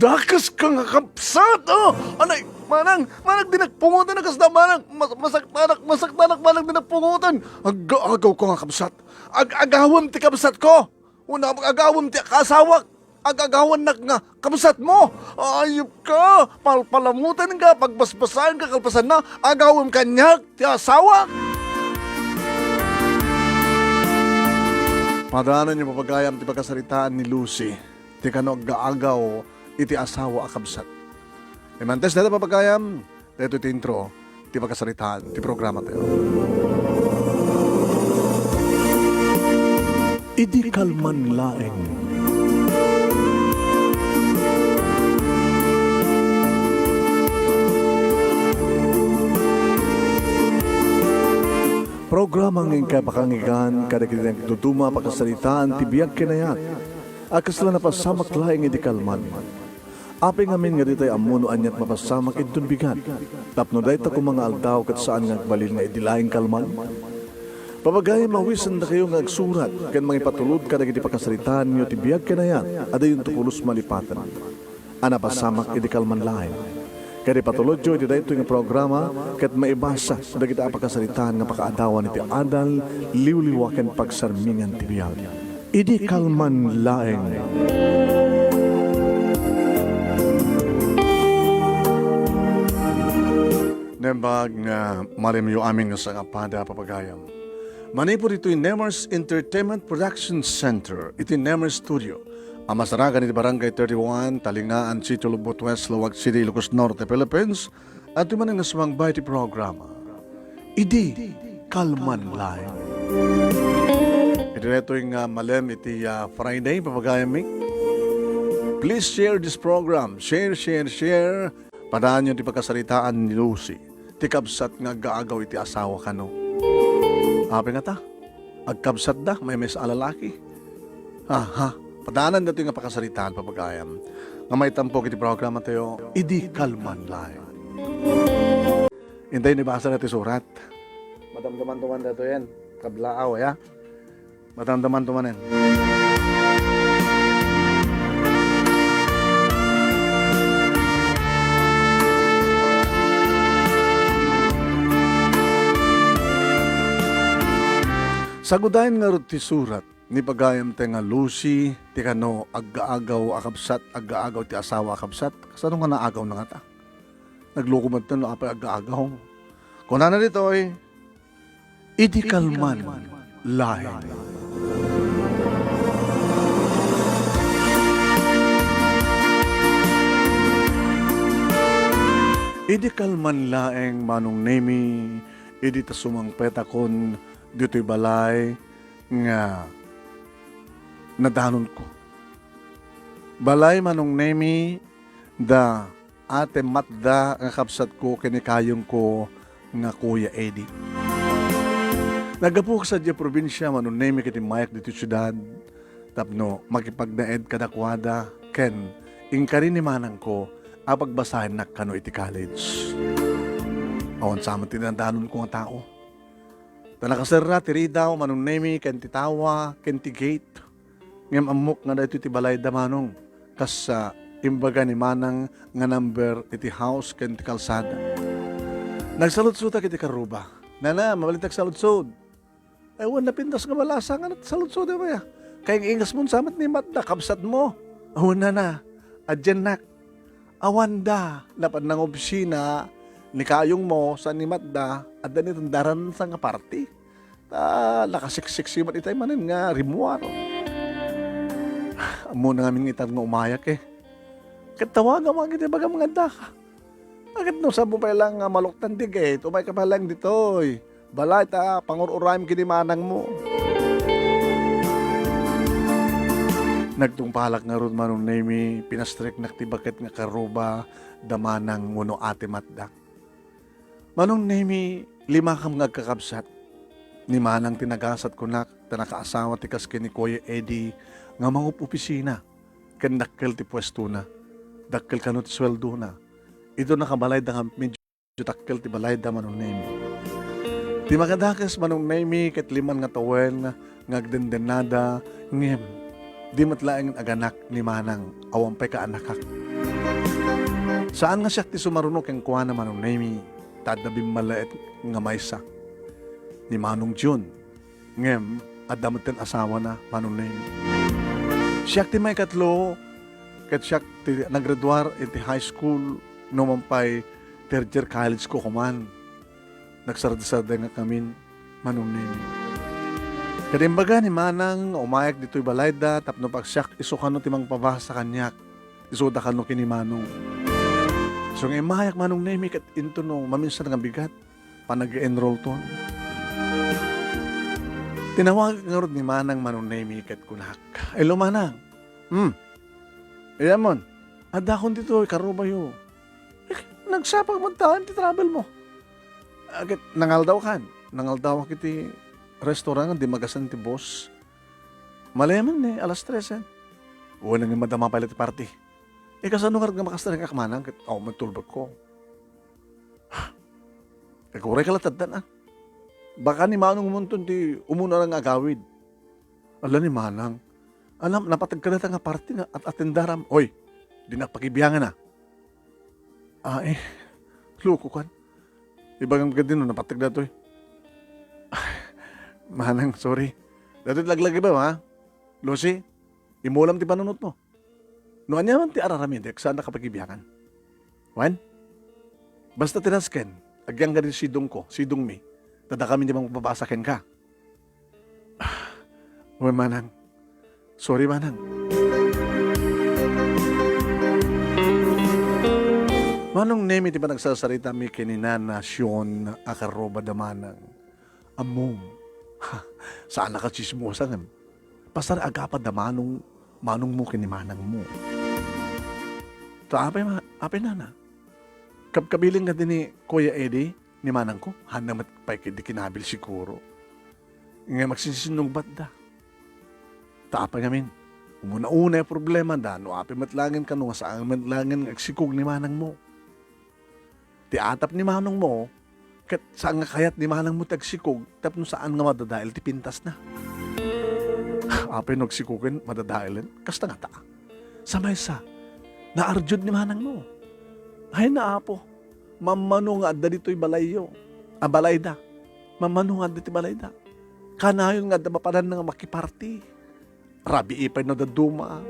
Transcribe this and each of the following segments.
Dakas ka nga kapsat, oh! Anay, manang dinagpungutan na kasda, manang, masaktanak, manang dinagpungutan. Agaw ko nga kapsat. Agawam ti kapsat ko. Una, agawam ti kasawak. Agagawan na nga kapsat mo. Ayop ka. Palpalamutan ka, pagbasbasahan ka, kalpasan na. Agawam kanyak, ti asawak. Madaanan niyo papagayam ti pagkasaritaan ni Lucy. Ti kano agaagaw iti asawa akabsat. Imantes na ito papagayam. Ito iti intro. Ti pagkasaritaan. Ti programa tayo. Idi kalman laeng. Programa ng kapakangigan kada kitang tutuma pakasalitaan ti biyag kinayat akas lang napasamak laing iti kalman. Api ngamin nga ditay amuno anyat mapasamak itun bigan. Tapno dahi ta mga aldaw kat saan nga balil nga idilaing kalman. Papagay mawisan na kayo nga agsurat kan mga ipatulod kada kiti pakasalitaan nyo ti biyag kinayat ada yung tukulos malipatan. Anapasamak iti kalman laing. Kaya patulod jo, iti dahito yung programa, kat maibasa, da kita apakasalitaan nga pakaadawan iti adal, liwliwaken pagsarmingan ti biyag. Idi kalman laeng. Nembag nga marimyo aming nga sa kapada papagayam. Manipod ito yung Nemers Entertainment Production Center, ito yung Nemers Studio. Ang masaragan iti Barangay 31, Talingaan, Sitio Lubot West, Lawag City, Ilocos Norte, Philippines, at yung manang nasumang iti programa. Idi kalman laeng. Ito na ito yung malem iti Friday, papagayaming. Please share this program. Share. Padaan nyo iti pagkasalitaan ni Lucy. Tikabsat nga gaagaw iti asawa ka no. Api nga ta, agkabsat da, may alalaki. Padaanan natin nga pakasalitaan, papagayam. Nga may tampok iti programa tayo, idi kalman laeng. Hintay nibasa natin surat. Matamdaman-tuman na ito yan. Kablaaw, ya? Matamdaman-tuman yan. Sagudahin nga rin ti surat, ni pagayam te nga Lucy, ti kano aggaagaw akabsat, aggaagaw ti asawa akabsat. Kasano nga naagaw na nga ta? Naglukumad na apay aggaagaw. Kung na dito ay, idi kalman laeng. Idi kalman laeng manong nemi, idi tasumang petakon, dito'y balay nga nadanon ko. Balay manong nemi da ate matda nga kapsat ko kinikayong ko nga Kuya Eddie. Nagapuk sa diya probinsya manong nemi kiti mayak dito syudad tapno makipagnaed kadakwada ken ingkari ni manang ko apagbasahin na kano iti college. Awan sa aman tinandanon ko nga tao. Tanakasarra, tiri daw, manong nemi, ken titawa, ken ti gate. Ngam amok nga dahito iti balay da manong. Kas imbaga ni manang nga number iti house ken ti kalsada. Nagsaludsud iti karuba. Nana, mabalitag saludsud. Ewan na pintas nga malasa nga saludsud ba ya? Kaya ingas mo samat ni Matda, kabsat mo. Awan na, adyan nak. Awan da, napad ng obsina, ni kayong mo sa ni Matda at danitong daran sa nga party. Nakasiksiksi man itay manin nga rimuaro. Amo na ngamin itan nga umayak eh. Katawaga mga kita baga mga daka. Agad no sabo pa lang maluktan digay. Tumay ka pa lang dito eh. Balay ta, pangururaim kinimanang mo. Nagtungpalak nga ron manong nemi, pinastrik naktibaket nga karuba, damanang muno ate Matda. Manong nemi, 5 kam ngagkakabsat. Ni manang tinagasat ko na, tanakaasawa ti kaskin ni Kuya Eddie, nga mangup opisina, ken dakkel ti pwesto na, dakkel kanot sweldo na. Ito nakabalay da medyo dakkel ti balay da manong nemi. Ti makadakas manong nemi, ket 5 nga tawen, ngagdendenada, ngem, di matlaeng aganak ni manang, awampay ka anakak. Saan nga siya ti sumarunok ang kuha na Manong Nemi, tadabing malaet nga maysa ni Manong June. Ngem, at damot ten asawa na Manong Nemi. Siya ti may katlo, kat siya ti naggraduar iti high school, numampay third year college ko kuman. Nagsarada-sarada nga kami Manong Nemi. Kadimbaga ni Manang, umayak dito'y balayda, tapno pagsyak, isukano timang pabasa kanyak, isuda kano kini Manong. So nga imayak Manong Nemi, kat into no, maminsan nga bigat, panag-enroll ton. Tinawag nga rin ni Manang Manong Nemi, kat kunak. Hello Manang, Iamon, adakon dito, karubayo. Nagsapag mo taan, ti travel mo. Agad, nangaldaw kan, nangaldaw kiti restaurant, di magasan ti boss. Malayaman alas 3 Wala nga madama pala ti party. Kasano nga nga makastarang kakmanang, kat matulbag ko. Kuray ka lataddan Baka ni Manong Munton ti umuna lang agawid. Ala ni Manang, alam, napatagkalata nga party nga at atendaram. Oy, di napakibiyangan na. Luko kan. Ibang gadin no, napatag na to Manang, sorry. Dati laglagi ba, ha? Lucy, imulam ti panunot mo. Noan niya man ti araramin, saan nakapag-ibiyakan? Wan? Basta tinasken, agyang ganin sidong ko, sidong mi, tada kami di bang papasakin ka. Uy, Manang. Sorry, Manang. Manong Nemi, di ba nagsasarita mi kininanasyon akaroba da Manang? Among. Saan nakachismosa nga? Pasar agapad na manong mo kinimanang mo. Apay na. Kabiling nga din ni Kuya Eddie, ni Manang ko, hanamat pa'y kidi kinabil siguro. Nga magsisinong ba't da? Taapay ngamin, umuna-una yung problema da, no apay matlangin ka no, saan matlangin agsikog ni Manang mo. Ti atap ni Manong mo, kat saan nga kayat ni Manang mo tagsikog, tapno saan nga madadail, ti pintas na. Apay nagsikugin, madadailin, kasta nga ta. Samay sa, naarjud ni Manang mo. Ay na apo, mamano nga adda dito'y balayyo. Balayda. Mamano nga adda dito'y balayda. Kanayon nga adda mapanan nga makiparty. Rabi ipay na daduma.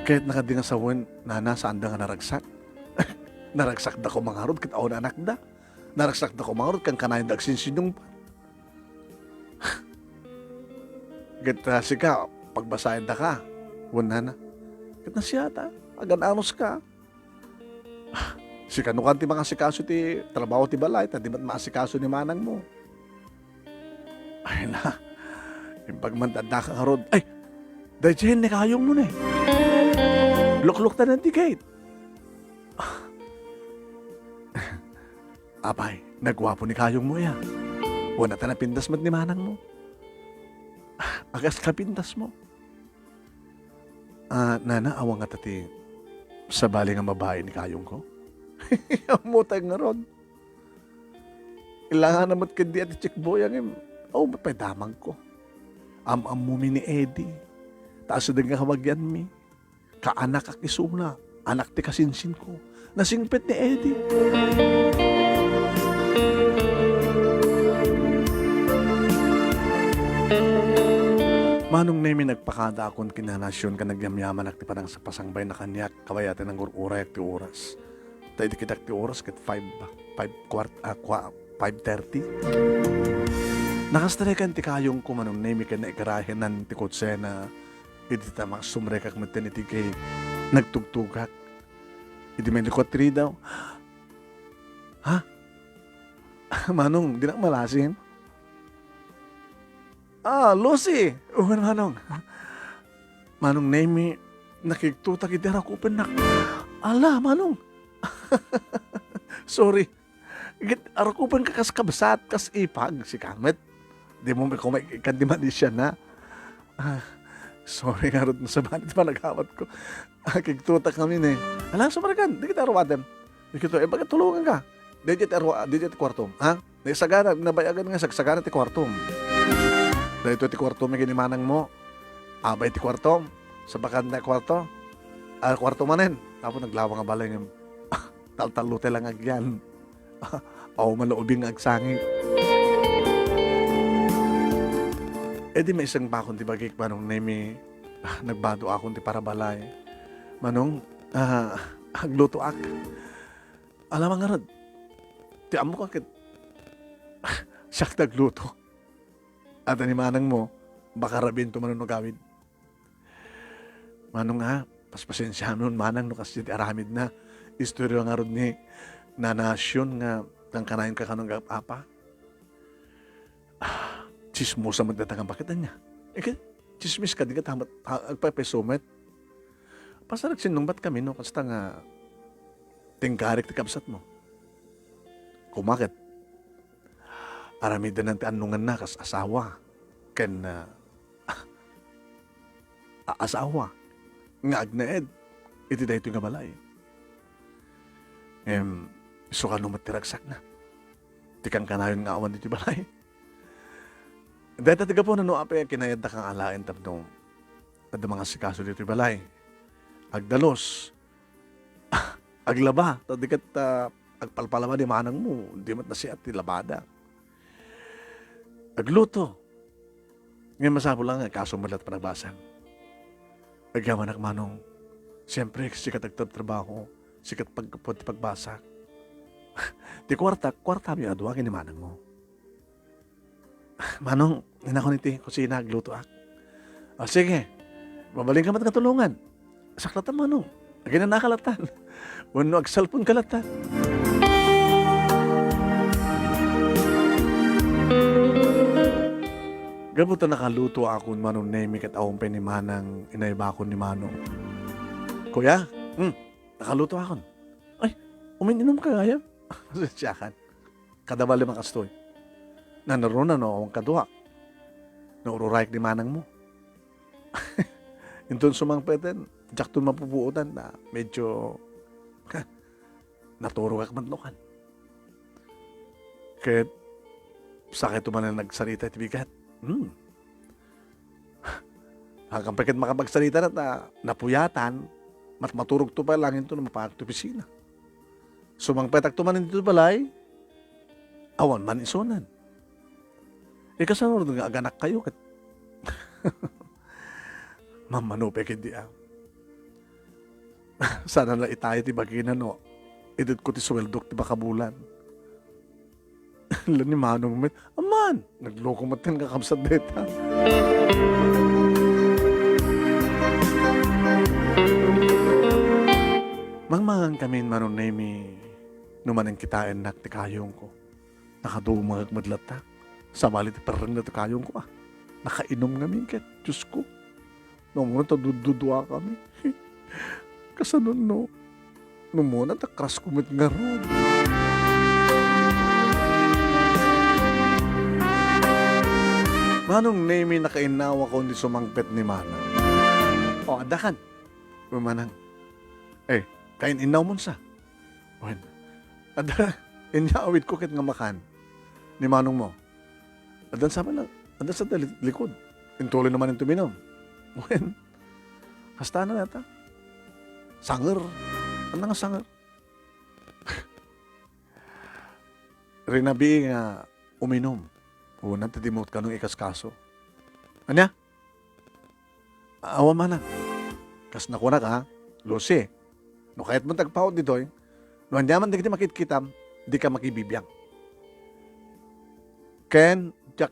Kahit nakadingasawan na nasaan da nga naragsak. Naragsak da ko mangarod kat aon anak da. Naragsak da ko mangarod kan kanayon da agsinsinong pa. Kat ka, pagbasahin da ka. Wala na. Kat nasiyata. Agan-anos ka. Si kanukan ti mga asikaso ti trabaho ti balay. Di ba't maasikaso ni Manang mo? Ay na. Yung pagmantanda ka karod. Ay! Dahil ni kayong mo na Lukluk ta ng ticket. Apay, nagwapo ni kayong mo ya. Wala ta na pindas mat ni Manang mo. Agas ka pindas mo. Nana, awang nga tati sa bali nga mabahay ni kayong ko. Mutay nga ron. Ilangan namat kandi at chikboyang ba't pa'y damang ko. Mumi ni Eddie. Taas na nga kamagyan mi. Kaanak akisuna. Anak ti kasinsin ko. Nasingpet ni Eddie. Manong Nemi nagpakada akong kinanasyon ka nagyamyaman ak ti parang sa pasangbay na kanyak kawayatin ng uray ak ti oras. Tayo di kitak ti oras kat 5:30. Nakastarekan ti kayong ko Manong Nemi ka na ikarahin ng ti kotse na iti tamang sumrekak matin iti kay nagtugtugak. Iti may likotri daw. Ha? Manong, di na malasin? Lucy! Uwan, Manong. Manong Nemi, nakiktutak iti arakupan na. Ala, Manong. Sorry. Arakupan ka kas kabsat, kas ipag, si Kamet. Di mo may kandiman di siya na. Sorry nga rin sa banit pa naghawat ko. Kiktutak kami na Alang, sumaragan, di kita arawatem. Di kita, bakit tulungan ka? Di kita kwartom, ha? Naisagana, nabayagan nga sagsagana ti kwartom. Dahil ito ti kwartom may ginimanang mo. Abay ti kwartom. Sa bakan na kwarto. kwarto manen. Tapos naglawang nga balay ng taltalute lang agyan. Aw malaubing agsangit. E di may isang bakon ti bagik manong nemi nagbado akong ti para balay. Manong agluto ak. Alam nga rad. Ti amo ka kit siyak nagluto. At ani manang mo baka rabin to manong gawid. Manong paspasensya nun manang no kasi ti aramid na. Istorya nga rod ni nanasyon nga nang kanayin ka kanong apa. Chismosa magdatangan bakit niya. Chismis ka, di ka tamat, agpapesumet. Pasarag sinungbat kami, no? Kasta nga, tingkarik ti kapsat mo. Kumakit. Aramida ng anungan na, kas asawa. Ken, asawa. Nga agnaed. Iti da ito nga balay. So ka numatiragsak na. Tikang kanayon nga awan dito balay. Dahil tatiga po na ape kinayad na kang alain tapno at mga sikaso dito balay. Agdalos. Aglaba. Tadikat agpalpalama di manang mo. Di mat na siya at labada. Agluto. Ngayon masabo lang kaso malat panagbasan. Agyaman ak manong. Siyempre sikat agtrabaho. Sikat pagbasa. Di kwarta mi adwa kini manang mo. Manong, inako niti, kusina, agluto ak. O sige, mabaling ka mat katulungan. Saklatan manong, agin na nakalatan. Wano agsalpon kalatan. Gabutan nakaluto ako manong nemi kat awang ni manang inaiba ko ni manong. Kuya, nakaluto ako. Ay, umininom ka kaya? Siyakan. Kadabali makastoy. Naroon na no, ang kadua. Naururayk ni manang mo. Intun sumang peten, jaktun mapupuutan na medyo naturo ka kamadlokan. Kaya sakit man na nagsalita at bigat. Hanggang pagkat makapagsalita na napuyatan, maturog to pa lang ito na mapahag to pisina. Sumang petak tumanin dito balay, awan man isunan. Kasanod nga aganak kayo kat. Mamanupe kindi Sana na itayo ti bagina no. Edit ko ti sweldok ti bakabulan. Lani manong met. Aman! Nagloko matin kakamsat deta. Mangmangang kami manong nemi numanang kitain nak ti kayong ko. Nakadumang agmadlatak. Samali ti parang na ti kayong ko Nakainom nga minket. Diyos ko. Nung muna dududua kami. Kasanon no. Nung muna takras kumit nga ron. Manong nemi nakainawa ko ni sumangpet ni Manang. O, adakan. Manang. Kain inaw mo sa. Wen. Inyawit ko kit nga makan. Ni Manong mo. Adan sa lang. Adan sa likod. Intuloy naman yung tuminom. Wen. Hasta na nata. Sanger. Ano nga sanger? Rinabi nga uminom. Unang tadimot ka nung ikaskaso. Anya? Awa man na. Kas nakunak ha. Lucy. No kahit mo tagpahod dito no andiyaman di kita makitkitam, di ka makibibiyang. Ken, jak,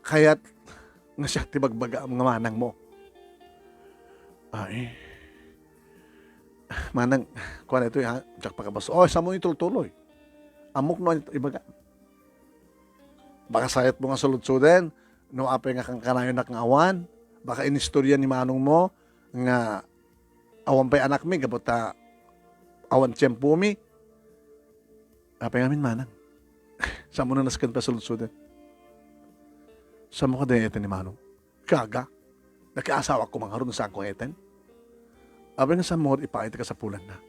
kayat nga siya tibagbaga ang mga manang mo. Ay. Manang, kuha na ito ha. Jak pakabas. Sa mo itultuloy. Amok no ibaga. Baka sayat mo nga sulod-suden, no apay nga kang kanayon na kang awan, baka inistorya ni manong mo, nga awan pa'y anak mi, gabota awan tiyempo mi. Apay ngamin manang. Sa mo na naskan pa sulod-suden. Sa mo ka din eten ni manong. Kaga. Nakiasawa ko mga ron saan ko eten. Apay nga sa mo, ipakita ka sa pulan na.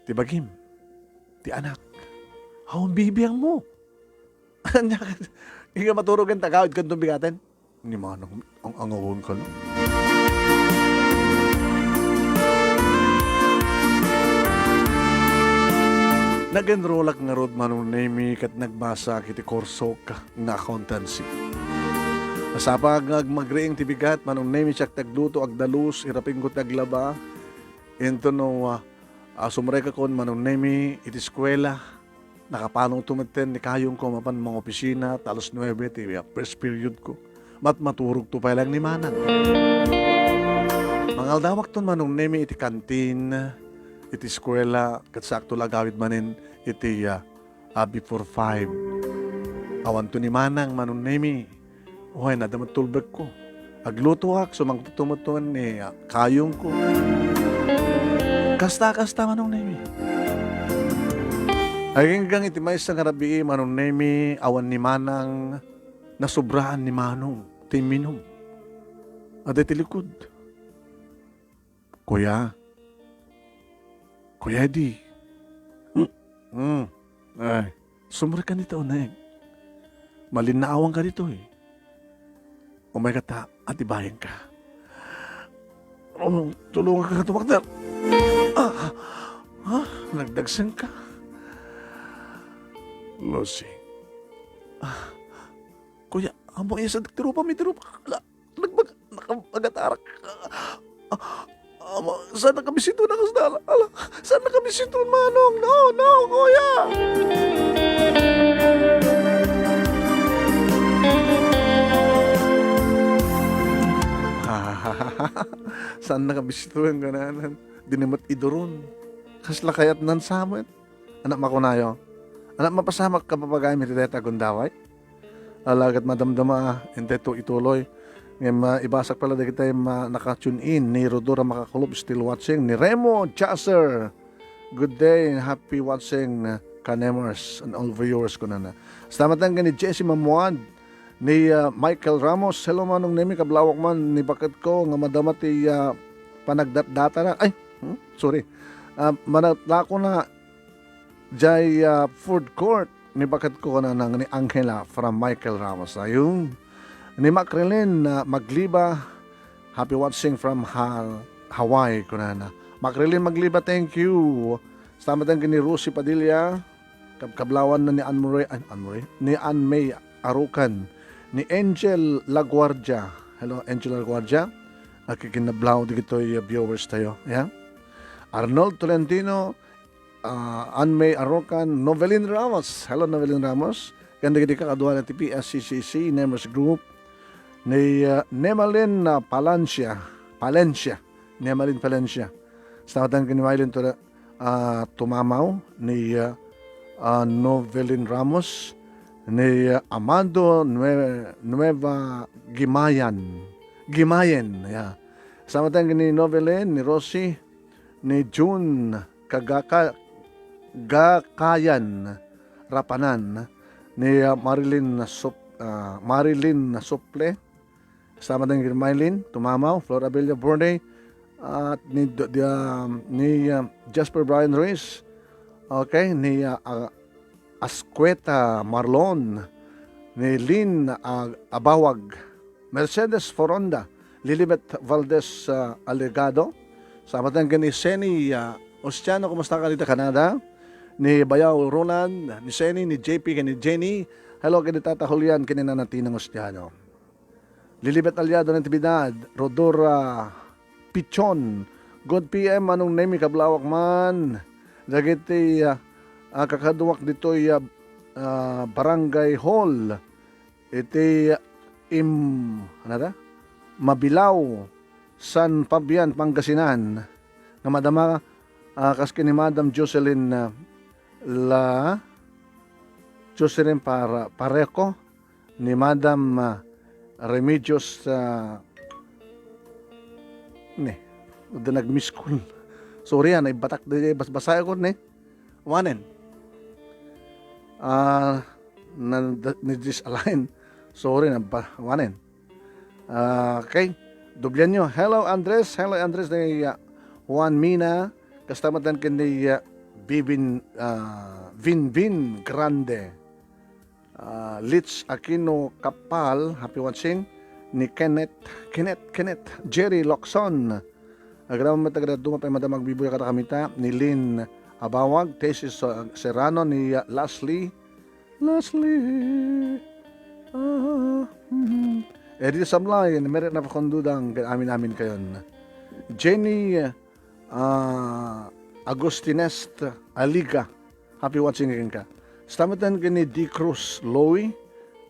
Ti bagim. Ti anak. Awan bibiyang mo. Hindi ka maturog ang tagawid kang tumbikatin. Hindi manang ang awon ka lang. Nag-enroll nga rod manunemi kat nagbasa kiti kurso nga accountancy. Asapag magreing tibigat manunemi siya tagluto ag dalus iraping ko taglaba. Ento no sumreka kon manunemi iti eskwela. Nakapanong tumeten ni kayong ko mapan mga opisina talos 9 ti first period ko. Maturog to pa lang ni Manang. Mangal dawak ton manunemi iti kantin iti eskwela kat sakto lagawid manin iti before 5. Awan to ni Manang manunemi. Uy, nadamat tulbek ko. Agluto ak, sumangtutumutuan ni kayong ko. Kasta manunemi. Ay hanggang iti may isang arabi manunemi awan ni Manang nasubraan ni Manong timinom. At iti likod. Kuya di. Ay, sumur ka nito, Neng. Malinaawang ka dito eh. Umay kata at ibayan ka. Tulungan ka tumakter. Nagdagsan ka. Lucy. Kuya, amo iya sa tirupa. Nagmagatarak. Saan nakabisito na kasdala? Saan nakabisito Manong? No, kuya! Saan nakabisito ang gananan? Dinamat idoron. Kasla kayat nan samet. Anak makunayo. Anak mapasamak ka papagay mi tita gundaway. Alagat madamdama, hindi to ituloy. Ngayon, ibasak pala dahil tayo naka-tune in ni Rodora Makakulub, still watching. Ni Remo Chasser, good day and happy watching Kanemers and all viewers ko na. Salamat nga ni Jessie Mamuad, ni Michael Ramos. Hello manong nemi, kablawak man ni bakit ko nga madamati panagdat-data na. Ay, sorry. Manatla ko na jay food court ni bakit ko na ni Angela from Michael Ramos. Ayun. Ni Macrilyn Magliba, happy watching from Hawaii kunana. Macrilyn Magliba, thank you. Salamat ang ni Rosie Padilla, kablawan na ni ni Ann May Arucan, ni Angel Laguardia. Hello Angel Laguardia. Kikinablaw dito yung viewers tayo. Yeah? Arnold Tolentino, Ann May Arucan, Novelin Ramos. Hello Novelin Ramos. Ganda ka kadwa na TPSCCC, Nemers Group. Ni Nemalin Palencia. Nemalin Palencia. Salamat ang kiniwailin to tumamaw ni Novelin Ramos, ni Amando Nueva Gimayan. Yeah. Salamat ang ni Novelin, ni Rosie, ni June Gakayan Rapanan, ni Marilyn Suple. Salamat din kay Mylene Tumamaw, Flora Bella Borne, at ni Jasper Brian Ruiz. Okay, ni Asqueta Marlon, ni Lynn Abawag, Mercedes Foronda, Lilibet Valdez Alegado. Salamat din kay Seni Ostiano, kumusta ka dito Canada? Ni Bayaw Roland, ni Seni, ni JP, ni Jenny. Hello kay Tata Julian, kinina natin ng Ostiano. Lilibet Aliado ng Tibidad, Rodora Pichon, good PM, anong name kablawak man. Dagiti kakaduwak dito Barangay Hall. Iti Mabilaw, San Fabian, Pangasinan. Nga madama kaskin ni Madam Jocelyn Jocelyn Pareco, ni Madam Remedios nag-miss call. Sorry ibatak di basbasay ko ni wanen. Ni-disalign. Sorry wanen. Okay. Dubyan nyo. Hello Andres ni Juan Mina. Kastamatan kini Vinvin Grande. Litz Aquino Kapal, happy watching. Ni Kenneth, Jerry Locson. Agram matagrad dumapay madam magbibuya kata kamita. Ni Lynn Abawag, tesis Serrano ni Leslie. Edi Sablay, meron na pakondudang amin kayon. Jenny Agustinest Aliga, happy watching ka. Stamatan kini D. Cruz Lowy.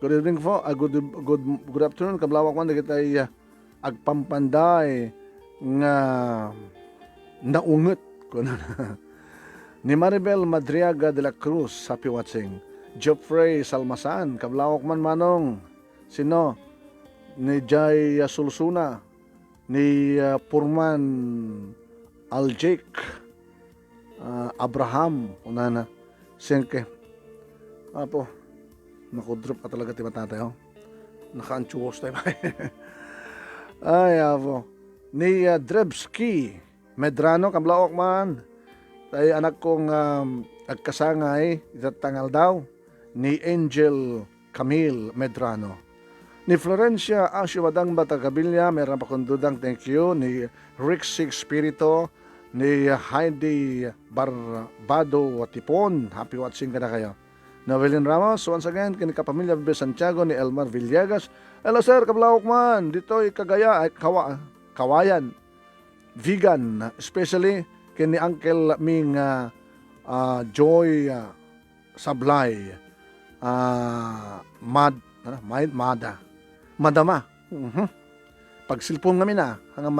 Good evening po. Good afternoon. Kablawak man kita agpampanday nga naungot ko na. Ni Maribel Madriaga de la Cruz, happy watching. Geoffrey Salmasan, kablawak man manong. Sino? Ni Jay Sulsuna, ni Purman Aljek, Abraham, unana, Senke. Apo, nakudrop ka talaga ti matatay, oh. Naka-anchuos tayo ba? Ay, apo. Ni Drebski Medrano, kablawak man. Tayo anak kong agkasangay, itatangal daw. Ni Angel Camille Medrano. Ni Florencia Asio Madang Batagabilia, meron pa kong dudang thank you. Ni Rick Sig Spirito, ni Heidi Barbado Tipon, happy watching ka na kayo. Novelin Ramos, once again, kini kapamilya Bebe Santiago, ni Elmar Villegas. Hello sir, kablawak man, dito ay Kagaya, ay Kawayan, vegan, especially kini Uncle Ming Joy Sablay, Madama. Pagsilpon kami na, hanggang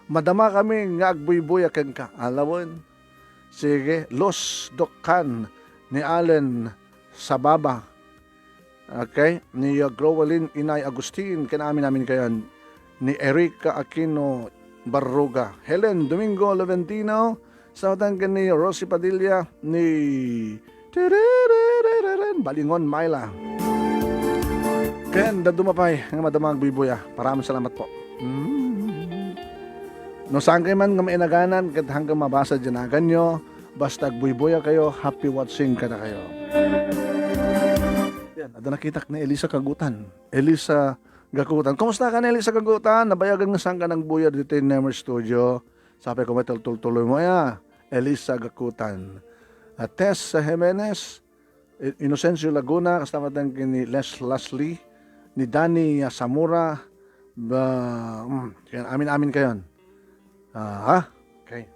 madama kami nga agbuy-buy akin ka. Alawon. Sige, Los Dokkan ni Allen Sababa. Okay? Ni Growalin Inay Agustin, namin kayo. Ni Erika Aquino Barruga. Helen Domingo Leventino. Sautan ka ni Rosie Padilla. Ni Balingon Myla. Ken, dadumapay nga madamang bibuya. Maraming salamat po. No saan kayo man nga mainaganan, kat hanggang mabasa dyan nyo, basta agbuibuya kayo, happy watching ka na kayo. Yan, ada nakita ni Elisa Kagutan. Elisa Gakutan. Kumusta ka ni Elisa Kagutan? Nabayagan nga saan ka ng buya dito in Nemer Studio. Sabi ko, may tuloy mo ya. Elisa Gakutan. Tess Jimenez, Inocencio Laguna, kasama din ni Leslie, ni Danny Samura, amin kayo. Okay.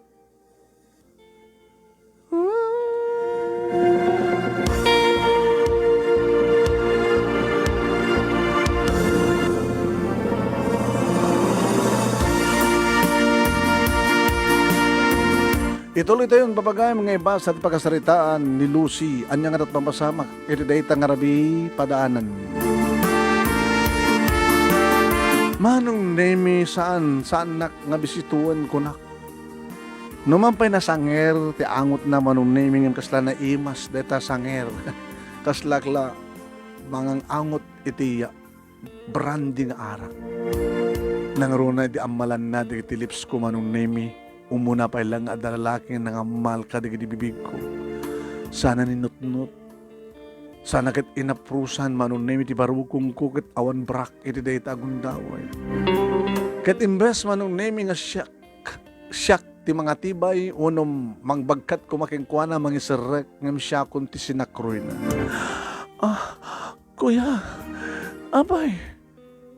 Ituloy tayong babagay mga iba sa pagkasaritaan ni Lucy. Anyang at pampasamak. Ito dahi tangarabi padaanan. Manong nemi saan nga bisituan ko na. Numampay na sanger, ti angot na manong nemi ng kasla na imas, deta sanger. Kaslakla, mangang angot iti branding arak. Nangruna di amalan na di lips ko manong nemi. Umuna pa ilang adalalaking nangamal ka di bibig ko. Sana ninutnut. Sana kat inaprusan manon nemi ti barukong ko kat awan brak iti day tagundaway. Kat imbes manon nemi nga siyak ti mga tibay unom mangbagkat ko makingkuana mangisirek ngam siya kun ti sinakroy na. Kuya, abay,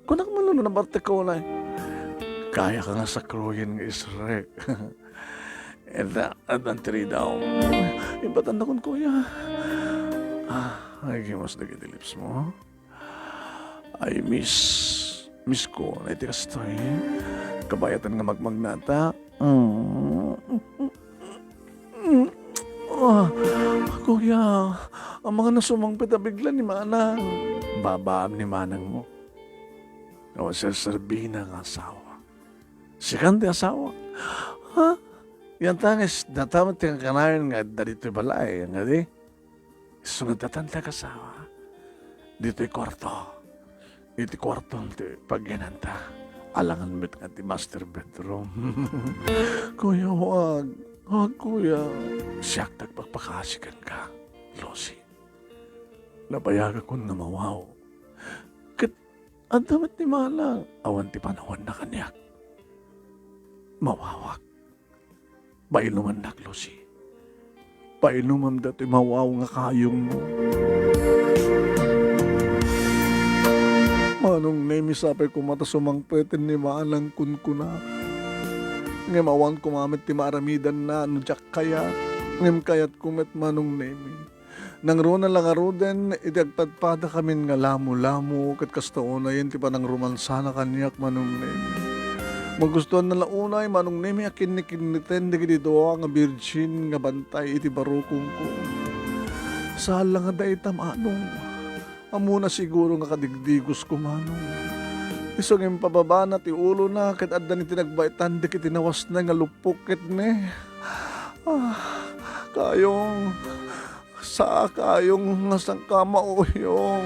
kunak man na barte ko na kaya ka nga sakroyin nga isrek. Adantiri daw. Ibatan na kun kuya. Ay, kimas na lips mo. Ay, miss ko. Ay, tikas to eh. Kabayatan nga magmagnata. Kuya, ang mga nasumang pitabiglan ni Manang. Babaam ni Manang mo. O sasabihin ng asawa. Sikan di asawa. Ha? Yan tangis, natamat yung kanayon nga dito balay. Nga di? Sunod tatanda kasawa. Dito'y kwarto. Dito'y kwarto. Pagginanta. Alangan mo't nga di master bedroom. Kuya, huwag. Huwag, kuya. Siyak nagpagpakasikan ka, Lucy. Nabayaga ko na mawaw. Kat, ang damat ni Malang. Awan ti panahon na kanyak. Mawawak. Bailuman nak, Lucy. Painuman dati mawaw nga kayong mo. Manong nemi sapay kumata sumangpetin ni maalang kunkuna. Ngem awan kumamit ti maaramidan na no jak kaya. Ngem kayat kumet manong nemi. Nang runa lang aroden, idagpadpada kamin nga lamo-lamo kat kastaon na yun ti panang romansana kanyak manong nemi. Magustuhan na launay manong nemi akin ni kiniten di dito nga virgin nga bantay iti barukong ko. Saan lang nga daitam anong. Amuna siguro nga kadigdigos ko manong. Isong yung pababa na ti ulo na kat adda ni tinagbaitan di kitinawas na nga lupok ket ne. Kayong sa kayong ngasang kamauyong.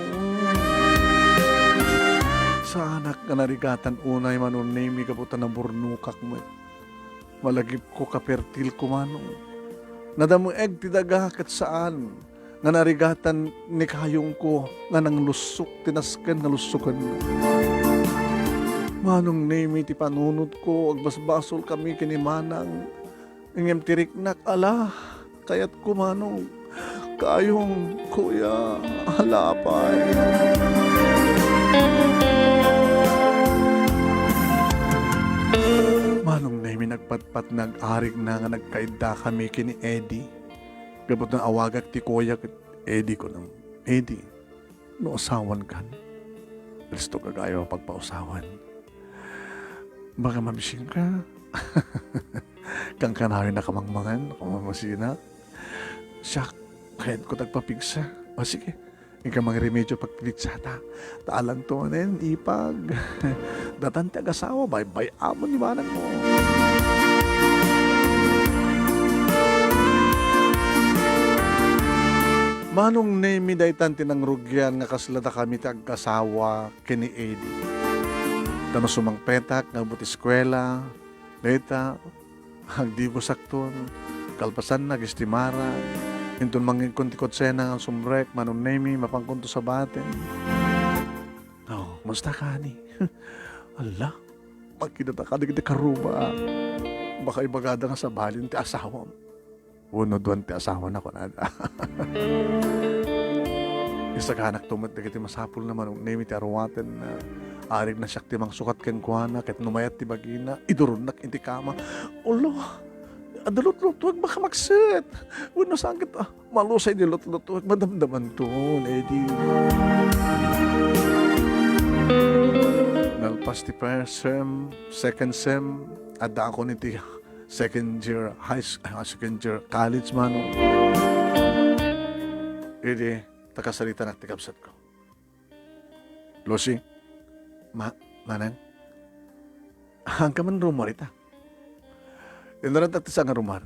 Sa anak nga narigatan unay manon nemi kaputan na burnukak mo. Malagip ko kapertil ko manong. Nadamo eg ti daga ket saan. Nga narigatan ni kayong ko nga nang lusok tinasken nga lusukan mo. Manong nemi ti panunod ko agbasbasol kami kini manang ngem tiriknak ala kayat ko manong kayong kuya halapay. Manong nemi nagpatpat nag-arig na nga nagkaida kami kini Eddie. Gabot ng awagak ti kuya ket Eddie ko nang Eddie, no asawan kan. Gusto ka kayo pagpausawan. Baka mamising ka. Kang kanawin na kamangmangan, kamamasina. Siya, kahit ko tagpapigsa. O sige, ikaw mga remedyo pagpigsa ta. Taalang to nen, ipag. Datan ti agasawa, bay-bay amon ni manang mo. Manong nemi daytan tinangrugyan nga kaslata kami ti agkasawa kini Eddie. Tano sumang petak nga buti eskwela, dayta, agdigo sakton, kalpasan na gistimara, intun mangin kontikot sena ang sumrek, manong nemi mapangkunto sa batin. Oh, musta ka ni? Ala, magkinata ka di karuba. Baka ibagada nga sa balin ti asawa mo. Uno doon ti asawa na ko na. Isa ka anak tumat na kiti masapul naman ng nemi ti arwaten na arig na siyak ti mang sukat ken kuana ket numayat ti bagina idurunak inti kama. Ulo, adulot-lutwag baka magset. Uno sakit malusay di lot-lutwag madamdaman to, Eddie. Nalpas ti first sem, second sem, adda ako ni ti second year college man. Edi, takasalita na tikapsat ko. Lucy, manang, hangka man rumor ita. Inaran tati sa nga rumor.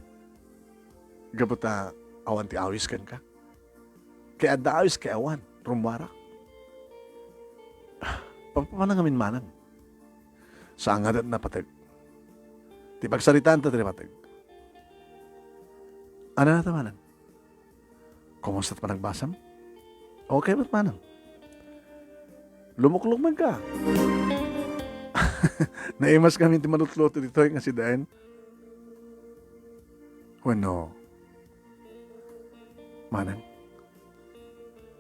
Gabuta awan ti awis kan ka. Kaya da awis kaya awan, rumara. Papamanang amin manang. Sa angadat na patag. Di pagsalitaan ta patag. Ano na tamanan? Kumusta't pa nagbasam? Okay ba't manang? Lumuklok man ka. Naimas kami ti malutloto dito nga si Daen. Bueno, manang,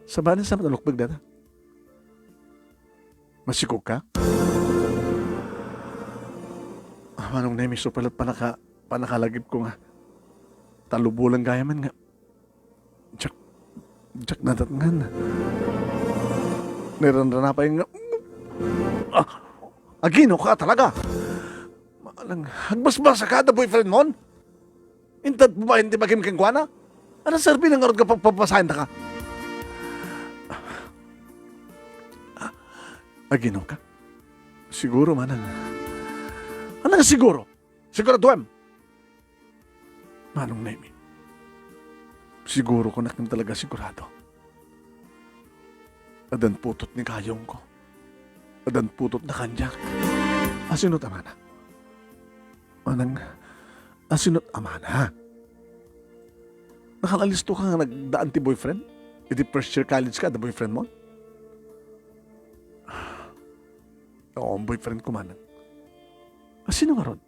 sa banin sa matalukbag data? Masikog ka? Manong nemi so palat panakalagip ko nga. Talubulang gaya man nga. Jak nadatngan. Niranrana pa yung nga. Agino ka talaga. Maalang, hagbasbasa ka da boyfriend mon? Intad mo ba hindi maging kengkwana? Ano sarbi ng arod ka pagpapasahin na ka? Agino ka? Siguro manang. Ano nga siguro? Siguraduem. Manong nemi. Siguro ko na talaga sigurado. Adan putot ni kayong ko. Adan putot na kanyak. Asinot amana. Manang, asinot amana. Nakalalisto ka nga nagdaan ti boyfriend? Iti first year college ka, the boyfriend mo? Oo, ang boyfriend ko manang. Sino nga ron?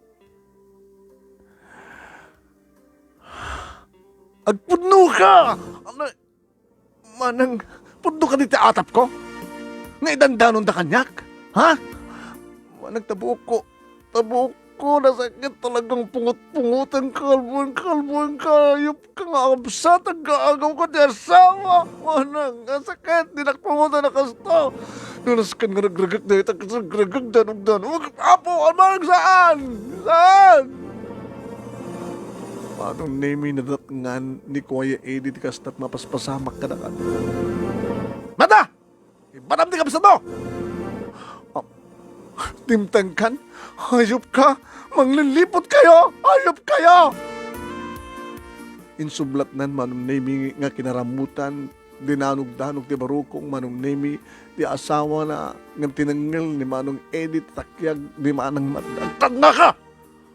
Agpudno ka! Ano, manang, pudno ka dito atap ko? Nga idandanon da kanyak? Ha? Manang tabuok ko, nasakit talagang pungot-pungutan, kalbuan, kayop ka nga, absat, ang gaagaw ko di asawa. Manang, nasakit, dinakpungutan na kasto. Nanaskan nga nagragag na ito, nagragag danog. Apo, manang saan? Saan? Anong name na datngan ni Kuya Eddie kastat mapaspasamak ka na ka? Mata! Ibanam di ka basta mo! Timtangkan, hayop ka! Manglilipot kayo! Hayop kayo! Insublat nan manong name nga kinaramutan, dinanog-danog ti barukong manong name di asawa na nga tinanggal ni manong Eddie takyag di manang matang. Tanga ka!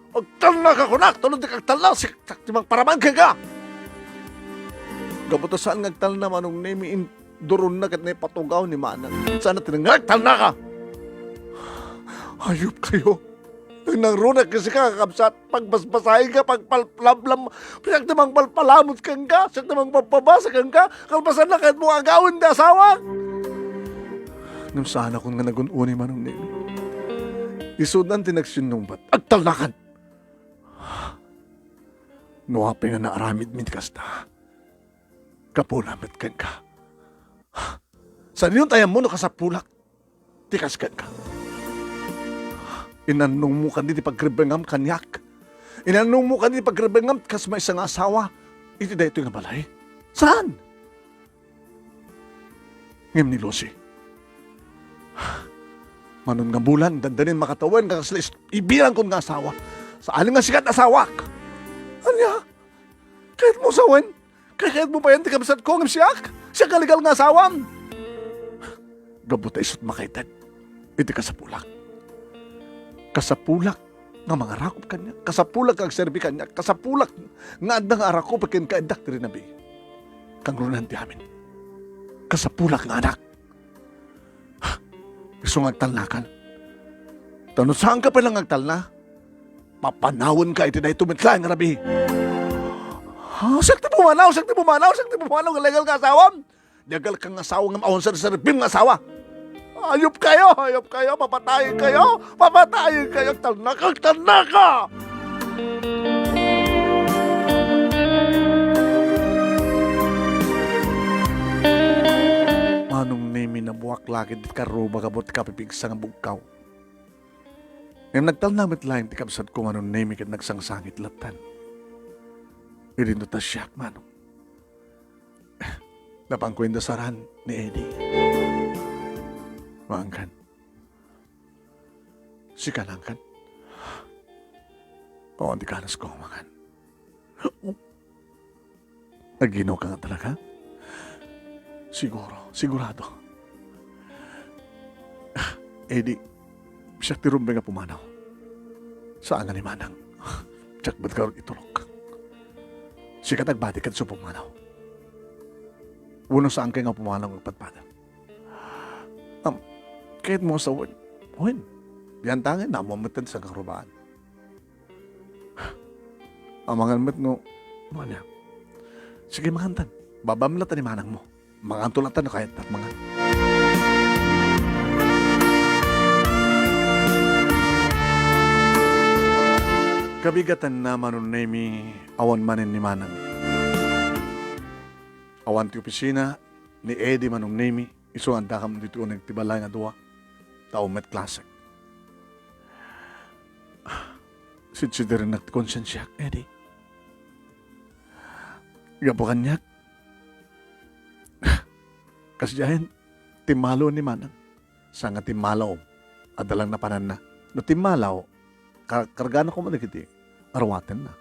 Agtalna ka kunak! Tulad di kagtalna! Siktak timang paraman ka! Gabutasan ngagtalna manong name duron na kat na patugaw ni manang. Sana tinanggal, agtalna ka! Hayop kayo! Nang runak kasi ka kakabsat, pagbasbasahin ka, pagpalablam, siyak namang palpalamot kang ka, siyak namang papabasa kang ka, kalpasan na kahit mo agawin na asawa! Nung sana kung nga nagununi manong name. Isudan tinaksyon nung bat, agtalnakan! Nuwapi nga na aramid min kasta. Kapulamit kan ka. Sa niyon tayo mo no kasapulak. Tikas kan ka. Inanong mo kan di pagrebengam kanyak. Inanong mo kan di pagrebengam kas may isang asawa. Iti da ito nga balay. Saan? Ngem ni Lucy. Manon nga bulan, dandanin makatawan kakaslis. Ibilang kon nga asawa. Sa aling nga sikat asawak. Anya? Kahit mo sawan? Kahit mo pa yan, di kabisat ko ng siyak? Siya kaligal nga asawan? Gabuta isot makaitan. Iti kasapulak. Kasapulak nga mga rakop kanya. Kasapulak ang serbi kanya. Kasapulak nga adang arakop akin kaedak rin nabi. Kang runan ti amin. Kasapulak nga anak. Gusto nga agtalnakan. Tanong saan ka palang agtalna? Papanawon ka iti na ito mitla nga rabi. Sakti pumanaw, nga legal ka asawam. Legal kang asawa nga maon sa bim nga asawa. Hayop kayo, papatayin kayo, talna ka! Manong nemi na buwak lakid di karuba kabot kapipigsa nga bugkaw. Ngayon nagtalnamit lang ti kabsat ko manong nemi kat nagsangsangit latan. Irindo ta siyak manong. Napangkwenda saran ni Eddie. Maangkan. Si kanangkan. Oo, di kanas ko umangan. Nagino ka nga talaga? Sigurado. Eddie, siyak ti rumbe nga pumanaw. Saan nga ni Manang? Siyak ba't ka itulog? Siya ka nagbati ka sa pumanaw. Unang saan kayo nga pumanaw ng patpada? Kahit mo sa win. Yan tangin, namamatan sa karubaan. Amangan mo't no, ano sige makantan. Babamlatan ni Manang mo. Mangantulatan na kahit at mga. Kabigatan na manunemi awan manin ni Manang. Awan ti opisina ni Eddie manunemi iso ang dakam dito nagtibalay nga duwa. Taumet klasik. Sidsider rin nagkonsensya, Eddie. Gapo kanyak. Kasyahin, timalo ni Manang. Sa nga timalaw, adalang na panan na. No timalaw, kargana ko managiti, arwaten na.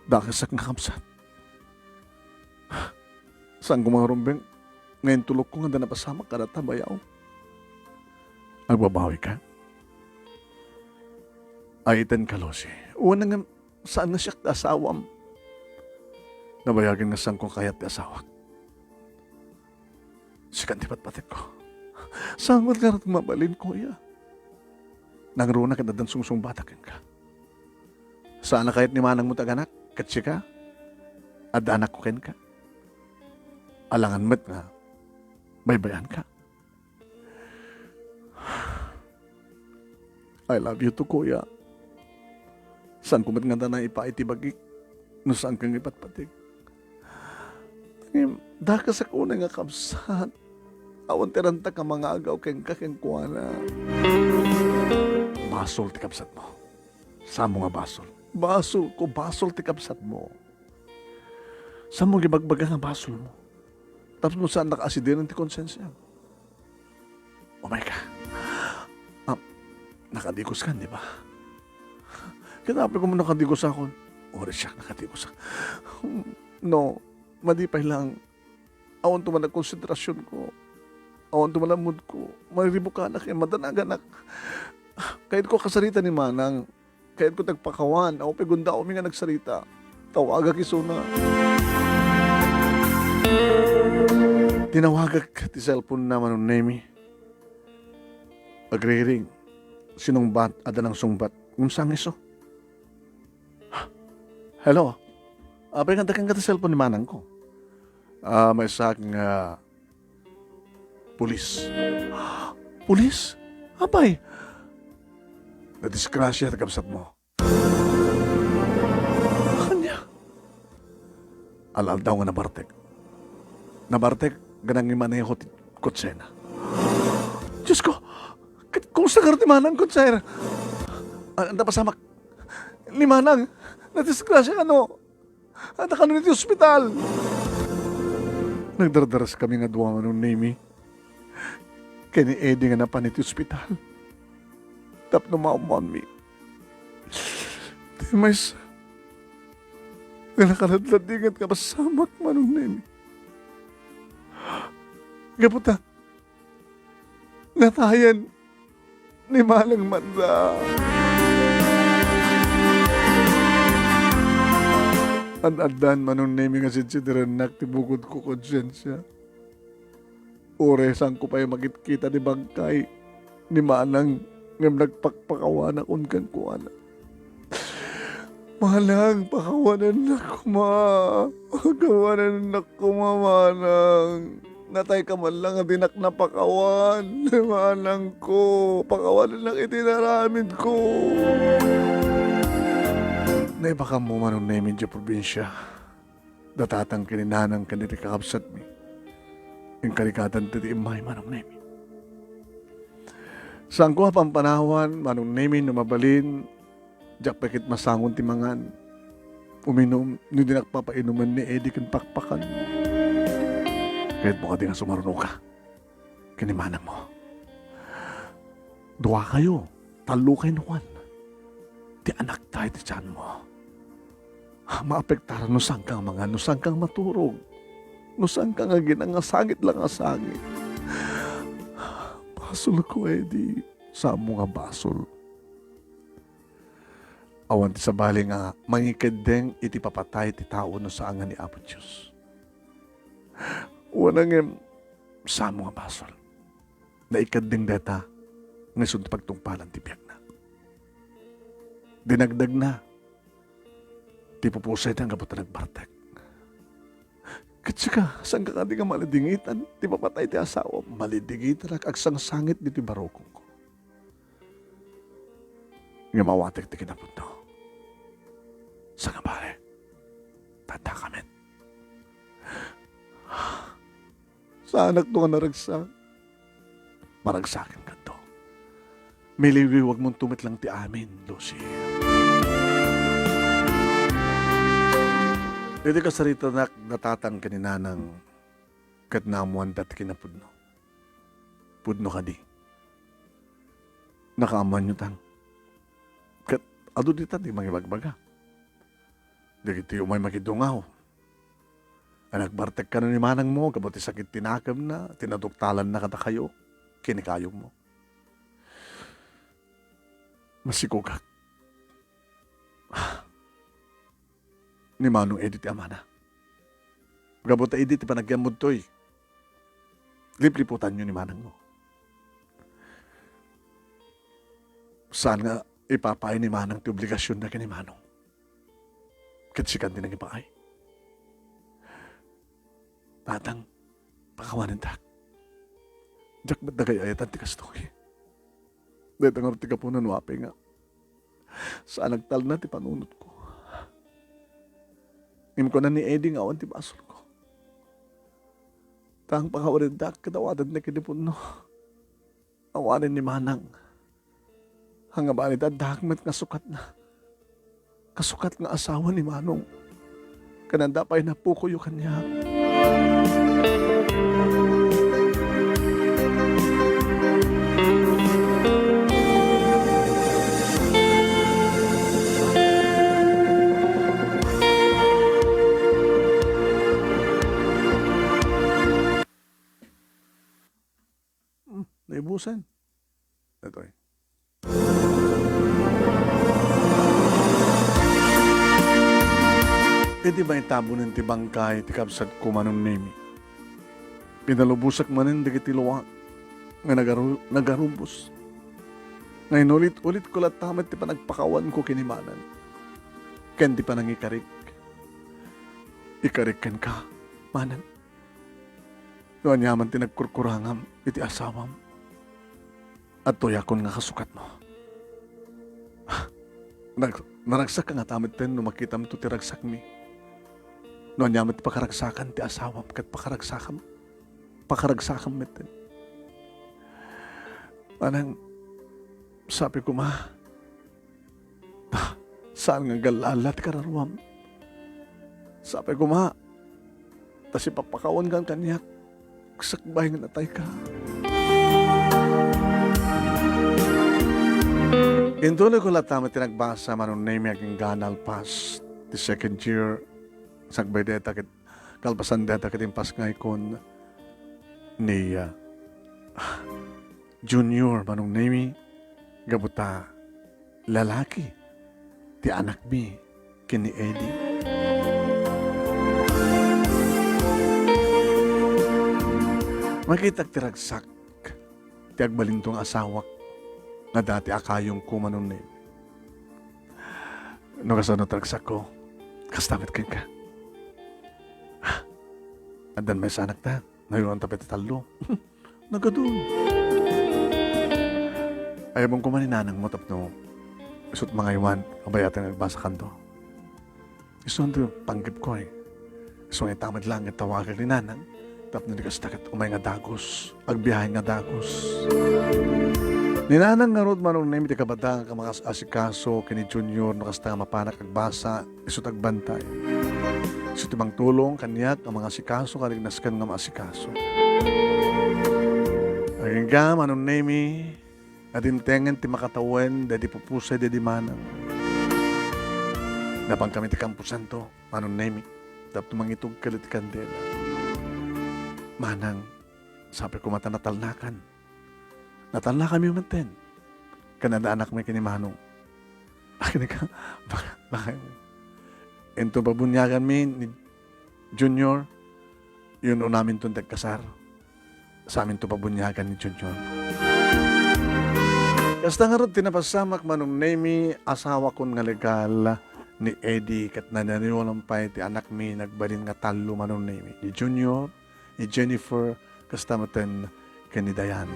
Dakasak nga kamsat. Saan gumarumbeng, ngayon tulog ko nga na napasama ka na tabayaw. Agbabawi ka? Aitan ka, Lucy. Una nga, saan nga siya asawam? Nabayagan nga saan kong kayat ti asawak. Sikan ti patpatit ko. Saan mo ka na tumabalin ko, iya? Nangruna ka na dan sungsung batakin ka. Saan na kahit ni Manang mo taganak? Katsi ka, at anak ko ken ka. Alangan met nga, baybayan ka. I love you to kuya. Saan ko met nga na ipaitibagik, no saan kang ipatpatig. Daka sa kunay nga kabsat, awan tiranta ka mga agaw keng kakengkuana. Basol ti kabsat mo. Samo nga basol. Basol ko, basol ti kabsat mo. Saan mo gibagbaga nga basol mo? Tapos mo saan naka-asidinan ti konsensya? Oh my God. Nakadigos ka, di ba? Kinapi ko mo nakadigos ako. Ori siya, nakadigos ako. No, madipay lang. Awan tuman ang konsentrasyon ko. Awan tuman ang mood ko. Mariribo ka anak, madanagan anak. Kahit ko kasarita ni Manang, kahit ko tagpakawan, ako pigunda ako nga nagsarita. Tawaga kisuna. Tinawagak ti cellphone naman ng Nemi. Agre-ring. Sinungbat, ada ng sungbat. Yung sangiso. Hello? Apay nga dagang ka ti cellphone ni Manang ko. May sa aking pulis. Pulis? Apay? Na-disgrasya at kabsat mo. Kanya? Alal daw nga nabartek. Nabartek, ganang imaneho ti kutsena. Diyos ko, kung sa kartimanan kutsena, anda pasamak, limanang, na-disgrasya ka no. Anda ka no niti ospital. Nagdardaras kami nga duwa ng Nemi. Kaya ni Eddie nga napan iti ospital. Tapno maumami. Di may sa... Nakaladladingat ka pasamak manong Nemi. Gaputa. Natayan ni Malang Manda. An-adan manong Nemi nga sinsidiran naktibukod ko konsensya. Oresan ko pa'y magkita ni Bangkay ni Manang ngam nagpakpakawan akong kankuana. Malang, pakawanan na kuma. Pakawanan na kuma, Manang. Natay ka man lang ang dinak na pakawan. Manang ko. Pakawanan lang itinaramin ko. Naibaka mo manong na medyo probinsya. Datatang kininanang kanili kakabsat mi. Yung karikatan titi imay manong nemi. Saan ko pampanawan, manong nemi numabalin, jak pekit masangon timangan, uminom, hindi nagpapainuman ni Eddie kan pakpakan. Kahit mo ka din nga sumarunong ka, kinimanang mo. Dua kayo, talo kayo nuwan. Di anak tayo ti tiyan mo. Maapektaran nusang kang mga, nusang kang maturog. Nusang kang nga ginangasangit lang asangit. Basol ko, Eddie. Saan mo nga basol? Awan ti sabali nga, mangikadeng iti papatay ti tao no sa angan ni Apo Diyos. Wanang saan mo nga basol? Naikadeng data, ngayon pagtungpalan ti biyak na. Dinagdag na, ti pupusay ti ang kapata nagbartek. Kasi ka, saan ka di ka malidingitan? Di papatay ti asawa, malidingitan agsang sangit dito barokong ko. Nga mawatek ti kinapunto. Sa nga pare, tanda kami. Sa anak to nga naragsak, maragsakin ka to. Miliwi, wag mong tumit lang ti amin, Lucy. Dito ka sarita na natatang kanina ng katnamuan dat kinapudno. Pudno ka di. Nakaaman nyo tang. Kat ado dita di mangibagbaga. Di kiti umay makidungaw. Nagbartek ka na ni manang mo, kabuti sakit tinakam na, tinaduktalan na kata kayo, kinikayong mo. Masikugak. Ni Manong Edith Amana. Gabuta Edith, ipanagyan to'y. Lipliputan nyo ni Manang mo. Saan nga ipapain ni Manang ti obligasyon na ka ni Manong? Katsikan din ang ibaay. Tatang, pakawanan dak. Jak ba't nagay ayatan ti kastoy? Dahil ang arti ka po nanuapi nga. Saan nagtal na ti panunot ko. Im ko na ni Eddie nga awan ti basol ko. Tang pakawanan dak, katawadan na kinipon no. Awanin ni Manang. Hanga ba ni dadakmet nga sukat na. Kasukat nga asawa ni Manong. Kananda pa'y napukuyo kanya. Naibusan. Ito eh. Pwede ba itabo ng tibangkay ti kabsat ko manong nemi? Pinalubusak manin digiti luwak nga nagarubos. Ngayon ulit ko latamat ti panagpakawan ko kinimanan. Ken di pa nang ikarik. Ikarik ken ka, manan. Doon yaman ti nagkurkurangam iti asawam. At tuyakon nga kasukat mo. Naragsak ka nga tamit ten no makita mo ti ragsak mi. Noon yaman ti pakaragsakan ti asawam kat pakaragsakam meten. Manang sabi ko saan nga galala ti kararuam. Sabi ko tas ipapakawan kang kanyak sakbay nga natay ka. Intuloy ko latama tinagbasa manon name aking ganal pas the second year sagbay deta kit kalpasan deta kit impas ngay kon ni junior manong name gabuta lalaki ti anak mi kini Eddie. Makita tiragsak ti agbalintong asawak na dati akayong kumanon na yun. No kasano tragsak ko, kastamit kayo ka. Andan may sanak na, ngayon ang tapit talo. Nagadun. Ayaw mong kumaninanang mo tapno, isot mga iwan, kabayatan nagbasa kanto. Isuan to panggip ko eh. Isuan itamad lang at tawagan ni nanang, tapno di kastakat umay nga dagos, agbiyahe nga dagos. Ninanang nga rod manong name ti kabata nga makas asikaso kini junior nakasta nga mapanak agbasa isut agbantay. Isut ibang tulong kanyak ang mga asikaso kalignas-kan nga maasikaso. Aging ka manong name adintengen ti makatawen dadi pupusay dadi manang. Napang kami ti kampusan to manong name tapos mangitog kalit kandela. Manang sabi ko matanatalnakan. Natal na kami umanten. Kanada anak may kinimanong. Akin ka, baka ento pabunyagan mi ni Junior, yun o namin itong tagkasar. Sa amin ito pabunyagan ni Junior. Kasta nga rin tinapasamak manong nemi asawa kon nga legal ni Eddie kat nananiwalang pa ti anak mi nagbalin nga talo manong nemi. Ni Junior, ni Jennifer, kasta maten kani Dayan.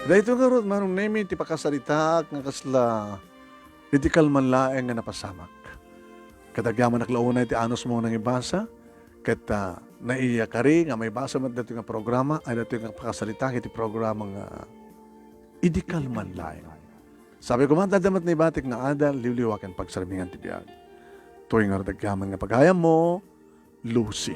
Dahito nga ron, manong nemi, ti pakasalita nga kasla medikal man laeng nga napasamak. Kadagyaman naklaunay ti anos mo nang ibasa, kat naiya ka rin nga may basa man dito nga programa, ay dito nga pakasalita iti programa nga idikal man laeng. Sabi ko man, dadamat na ibatik na adal, liwliwakan pagsarmingan ti biyag. Tuwing nga dagyaman nga pagayam mo, Lucy.